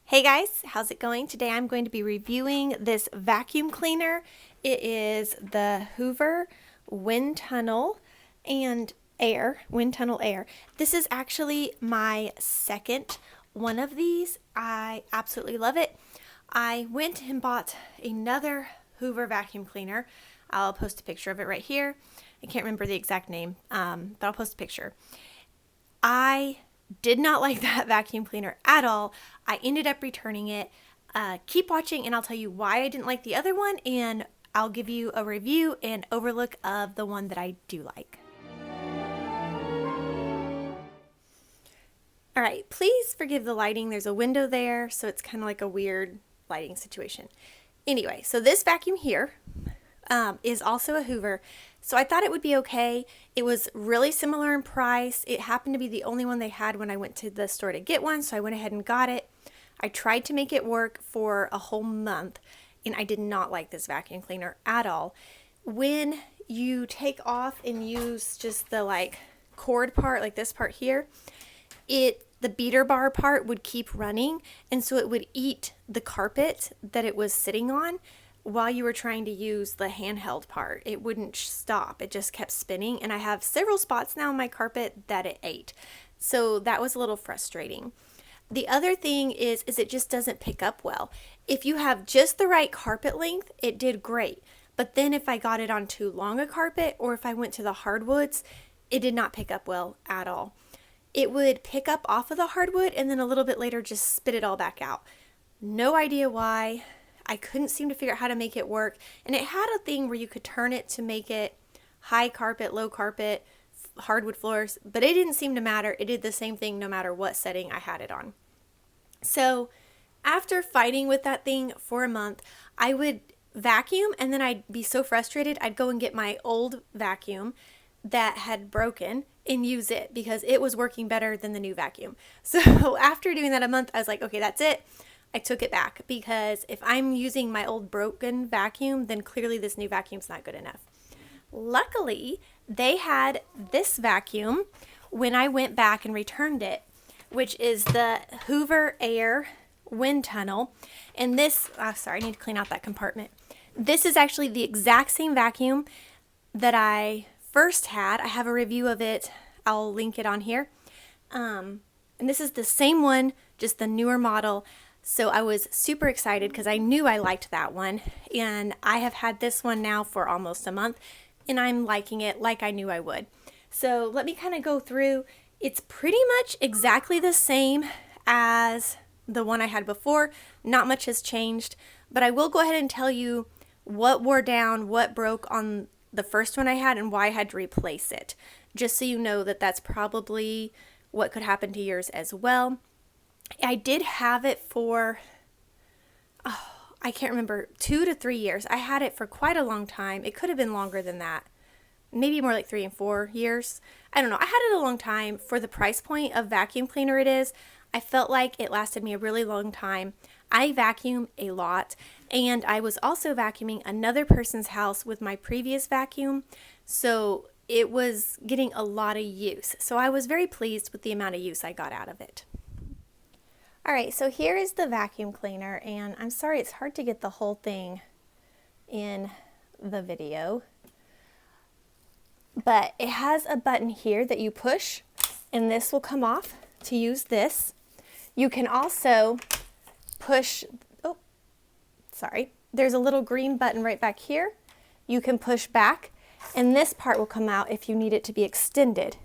Hey guys, how's it going? Today I'm going to be reviewing this vacuum cleaner. It is the Hoover Wind Tunnel Air. This is actually my second one of these. I absolutely love it. I went and bought another Hoover vacuum cleaner. I'll post a picture of it right here. I can't remember the exact name, but I'll post a picture. I did not like that vacuum cleaner at all. I ended up returning it. Keep watching and I'll tell you why I didn't like the other one, and I'll give you a review and overlook of the one that I do like. All right, please forgive the lighting. There's a window there, so it's kind of like a weird lighting situation. Anyway, so this vacuum here is also a Hoover. So I thought it would be okay. It was really similar in price. It happened to be the only one they had when I went to the store to get one, so I went ahead and got it. I tried to make it work for a whole month, and I did not like this vacuum cleaner at all. When you take off and use just the cord part, like this part here, the beater bar part would keep running, and so it would eat the carpet that it was sitting on. While you were trying to use the handheld part, it wouldn't stop. It just kept spinning, and I have several spots now on my carpet that it ate. So that was a little frustrating. The other thing is it just doesn't pick up well. If you have just the right carpet length, it did great. But then if I got it on too long a carpet, or if I went to the hardwoods, it did not pick up well at all. It would pick up off of the hardwood and then a little bit later just spit it all back out. No idea why. I couldn't seem to figure out how to make it work. And it had a thing where you could turn it to make it high carpet, low carpet, hardwood floors, but it didn't seem to matter. It did the same thing no matter what setting I had it on. So after fighting with that thing for a month, I would vacuum, and then I'd be so frustrated, I'd go and get my old vacuum that had broken and use it because it was working better than the new vacuum. So after doing that a month, I was like, okay, that's it. I took it back because if I'm using my old broken vacuum, then clearly this new vacuum's not good enough. Luckily, they had this vacuum when I went back and returned it, which is the Hoover Air Wind Tunnel. And this, sorry, I need to clean out that compartment. This is actually the exact same vacuum that I first had. I have a review of it. I'll link it on here. And this is the same one, just the newer model. So I was super excited because I knew I liked that one, and I have had this one now for almost a month, and I'm liking it like I knew I would. So let me kind of go through. It's pretty much exactly the same as the one I had before. Not much has changed, but I will go ahead and tell you what wore down, what broke on the first one I had, and why I had to replace it, just so you know that that's probably what could happen to yours as well. I did have it for, I can't remember, 2 to 3 years. I had it for quite a long time. It could have been longer than that. Maybe more like 3 and 4 years. I don't know. I had it a long time. For the price point of vacuum cleaner it is, I felt like it lasted me a really long time. I vacuum a lot, and I was also vacuuming another person's house with my previous vacuum, so it was getting a lot of use. So I was very pleased with the amount of use I got out of it. All right, so here is the vacuum cleaner, and I'm sorry it's hard to get the whole thing in the video, but it has a button here that you push, and this will come off to use this. You can also push, there's a little green button right back here. You can push back, and this part will come out if you need it to be extended.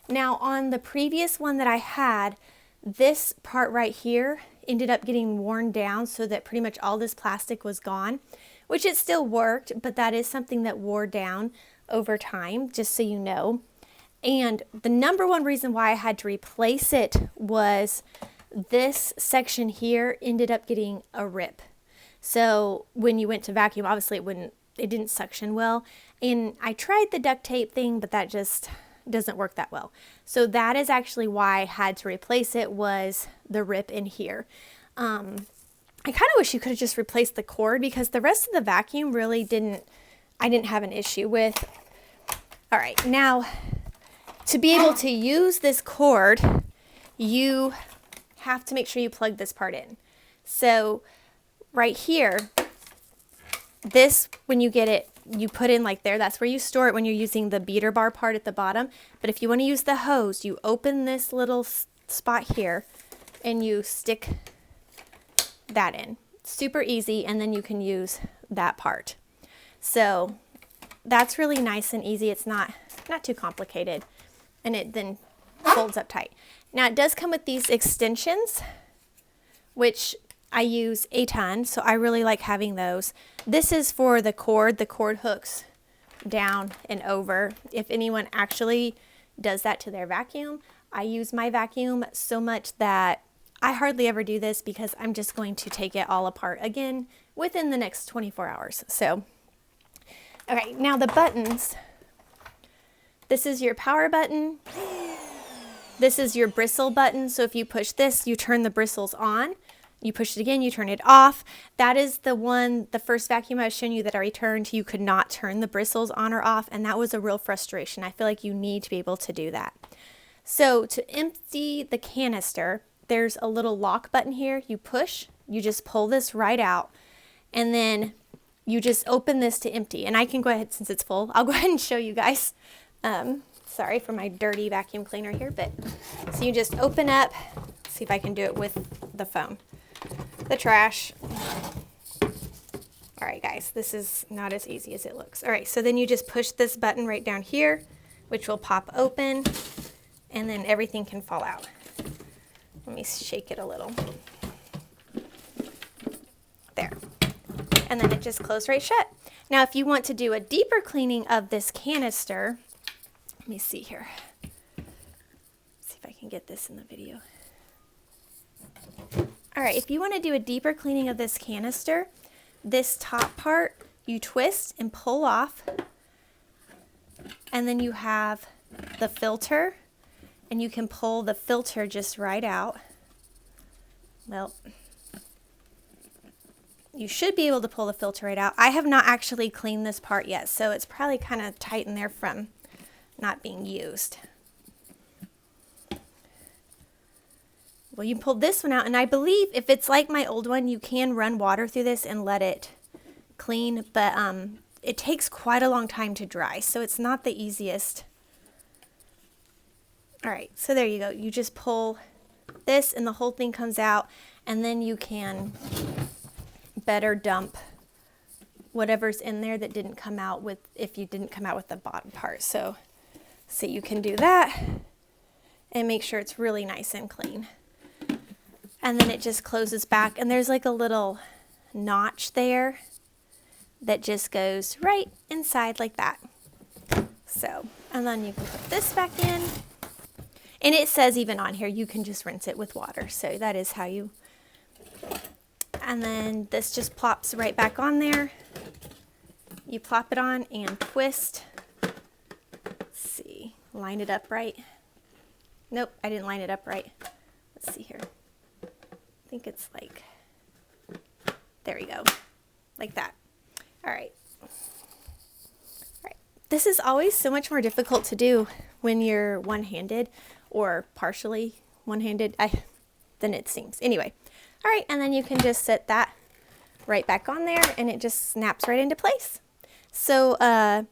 Now, on the previous one that I had, this part right here ended up getting worn down so that pretty much all this plastic was gone, which it still worked, but that is something that wore down over time, just so you know. And the number one reason why I had to replace it was this section here ended up getting a rip. So when you went to vacuum, obviously it didn't suction well. And I tried the duct tape thing, but that just doesn't work that well. So that is actually why I had to replace it, was the rip in here. I kind of wish you could have just replaced the cord, because the rest of the vacuum really I didn't have an issue with. All right, now to be able to use this cord, you have to make sure you plug this part in. So right here, this, when you get it, you put in like there, that's where you store it when you're using the beater bar part at the bottom. But if you want to use the hose, you open this little spot here and you stick that in. Super easy, and then you can use that part. So that's really nice and easy. It's not too complicated, and it then folds up tight. Now it does come with these extensions, which I use a ton, so I really like having those. This is for the cord hooks down and over. If anyone actually does that to their vacuum, I use my vacuum so much that I hardly ever do this because I'm just going to take it all apart again within the next 24 hours. So, okay, now the buttons. This is your power button. This is your bristle button. So if you push this, you turn the bristles on. You push it again, you turn it off. That is the one, the first vacuum I was showing you that I returned, you could not turn the bristles on or off, and that was a real frustration. I feel like you need to be able to do that. So to empty the canister, there's a little lock button here. You push, you just pull this right out, and then you just open this to empty. And I can go ahead, since it's full, I'll go ahead and show you guys. Sorry for my dirty vacuum cleaner here, but so you just open up, see if I can do it with the phone. The trash. All right, guys, this is not as easy as it looks. All right, so then you just push this button right down here, which will pop open, and then everything can fall out. Let me shake it a little. There. And then it just closed right shut. Now, if you want to do a deeper cleaning of this canister, let me see here. See if I can get this in the video. All right, if you want to do a deeper cleaning of this canister, this top part you twist and pull off, and then you have the filter, and you can pull the filter just right out. Well, you should be able to pull the filter right out. I have not actually cleaned this part yet, so it's probably kind of tight in there from not being used. Well, you pulled this one out, and I believe if it's like my old one, you can run water through this and let it clean, but it takes quite a long time to dry, so it's not the easiest. All right, so there you go. You just pull this, and the whole thing comes out, and then you can better dump whatever's in there that didn't come out with, if you didn't come out with the bottom part. So you can do that and make sure it's really nice and clean. And then it just closes back, and there's like a little notch there that just goes right inside like that. So, and then you can put this back in, and it says even on here, you can just rinse it with water. So that is how you, and then this just plops right back on there. You plop it on and twist. Let's see, line it up right. Nope, I didn't line it up right. Let's see here. I think it's like, there we go, like that. All right. All right. This is always so much more difficult to do when you're one-handed or partially one-handed than it seems. Anyway, all right, and then you can just set that right back on there, and it just snaps right into place. So I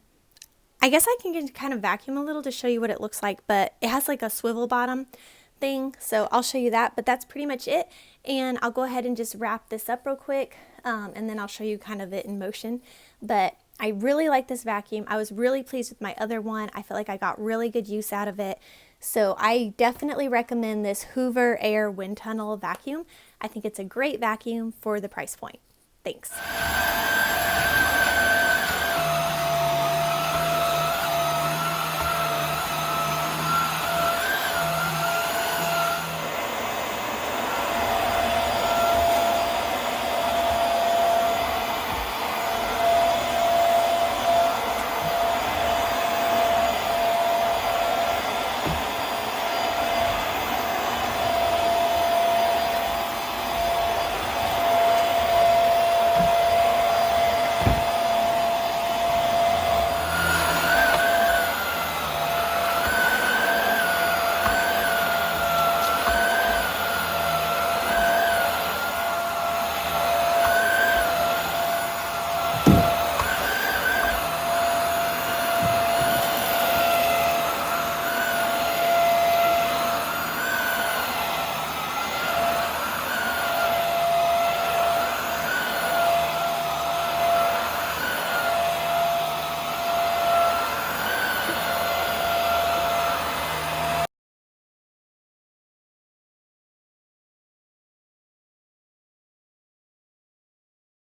guess I can kind of vacuum a little to show you what it looks like, but it has like a swivel bottom thing, so I'll show you that, but that's pretty much it. And I'll go ahead and just wrap this up real quick, and then I'll show you kind of it in motion. But I really like this vacuum. I was really pleased with my other one. I feel like I got really good use out of it. So I definitely recommend this Hoover Air Wind Tunnel vacuum. I think it's a great vacuum for the price point. Thanks.